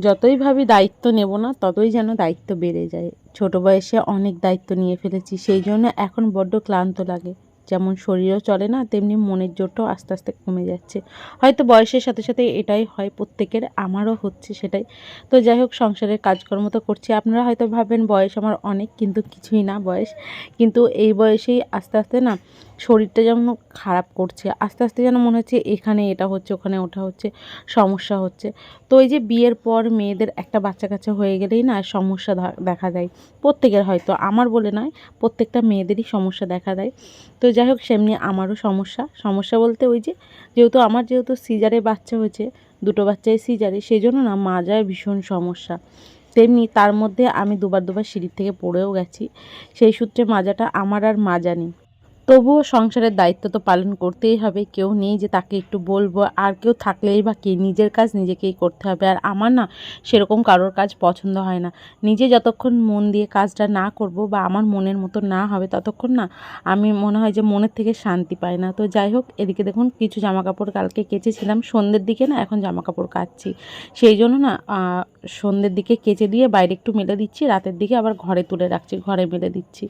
যতই ভাবি দায়িত্ব নেব না ততই যেন দায়িত্ব বেড়ে যায়। ছোট বয়সে অনেক দায়িত্ব নিয়ে ফেলেছি, সেই জন্য এখন বড্ড ক্লান্ত লাগে। যেমন শরীরও চলে না, তেমনি মনের জোরটাও আস্তে আস্তে কমে যাচ্ছে। হয়তো বয়সের সাথে সাথে এটাই হয় প্রত্যেকের, আমারও হচ্ছে সেটাই। তো যাই হোক, সংসারের কাজকর্ম তো করছি। আপনারা হয়তো ভাববেন বয়স আমার অনেক, কিন্তু কিছুই না বয়স। কিন্তু এই বয়সেই আস্তে আস্তে না শরীরটা যেমন খারাপ করছে, আস্তে আস্তে যেন মনে হচ্ছে এখানে এটা হচ্ছে, ওখানে ওটা হচ্ছে, সমস্যা হচ্ছে। তো এই যে বিয়ের পর মেয়েদের একটা বাচ্চা কাচ্চা হয়ে গেলেই না সমস্যা দেখা দেয় প্রত্যেকের, হয়তো আমার বলে নয়, প্রত্যেকটা মেয়েদেরই সমস্যা দেখা দেয়। তো যাই হোক, সেমনি আমারও সমস্যা। সমস্যা বলতে ওই যে, যেহেতু সিজারে বাচ্চা হয়েছে, দুটো বাচ্চাই সিজারে, সেই জন্য না মাজায় ভীষণ সমস্যা। তেমনি তার মধ্যে আমি দুবার সিঁড়ির থেকে পড়েও গেছি, সেই সূত্রে মাজাটা আমার আর মাজা নেই। তবুও সংসারের দায়িত্ব তো পালন করতেই হবে। কেউ নেই যে তাকে একটু বলবো, আর কেউ থাকলেই বা কি, নিজের কাজ নিজেকেই করতে হবে। আর আমার না সেরকম কারোর কাজ পছন্দ হয় না। নিজে যতক্ষণ মন দিয়ে কাজটা না করব বা আমার মনের মতো না হবে, ততক্ষণ না আমি মনে হয় যে মনের থেকে শান্তি পাই না। তো যাই হোক, এদিকে দেখুন কিছু জামাকাপড় কালকে কেচেছিলাম সন্ধ্যের দিকে, না এখন জামাকাপড় কাচছি। সেই জন্য না সন্ধ্যের দিকে কেচে দিয়ে বাইরে একটু মেলে দিচ্ছি, রাতের দিকে আবার ঘরে তুলে রাখছি, ঘরে মেলে দিচ্ছি।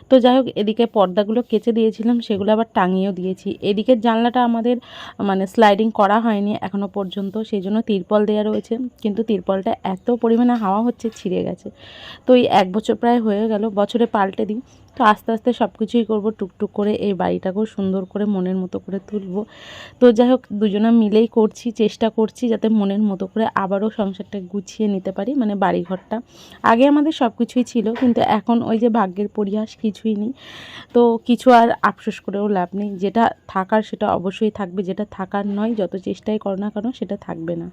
তো যাই হোক, এদিকে পর্দাগুলো কেচে দিয়েছিলাম, সেগুলো আবার টাঙিয়েও দিয়েছি। এদিকের জানলাটা আমাদের মানে স্লাইডিং করা হয়নি এখনও পর্যন্ত, সেই জন্য তিরপল দেওয়া রয়েছে, কিন্তু তিরপলটা এত পরিমাণে হাওয়া হচ্ছে, ছিঁড়ে গেছে। তো এই 1 বছর প্রায় হয়ে গেল, বছরে পাল্টে দিই। তো আস্তে আস্তে সব কিছুই করবো টুকটুক করে, এই বাড়িটাকেও সুন্দর করে মনের মতো করে তুলবো। তো যাই হোক, দুজনা মিলেই করছি, চেষ্টা করছি যাতে মনের মতো করে আবারও সংসারটা গুছিয়ে নিতে পারি, মানে বাড়িঘরটা। আগে আমাদের সব কিছুই ছিল, কিন্তু এখন ওই যে ভাগ্যের পরিহাস, কিছুই নেই। তো কিছু আর আফসোস করেও লাভ নেই। যেটা থাকার সেটা অবশ্যই থাকবে, যেটা থাকার নয়, যত চেষ্টাই করো না কেন সেটা থাকবে না।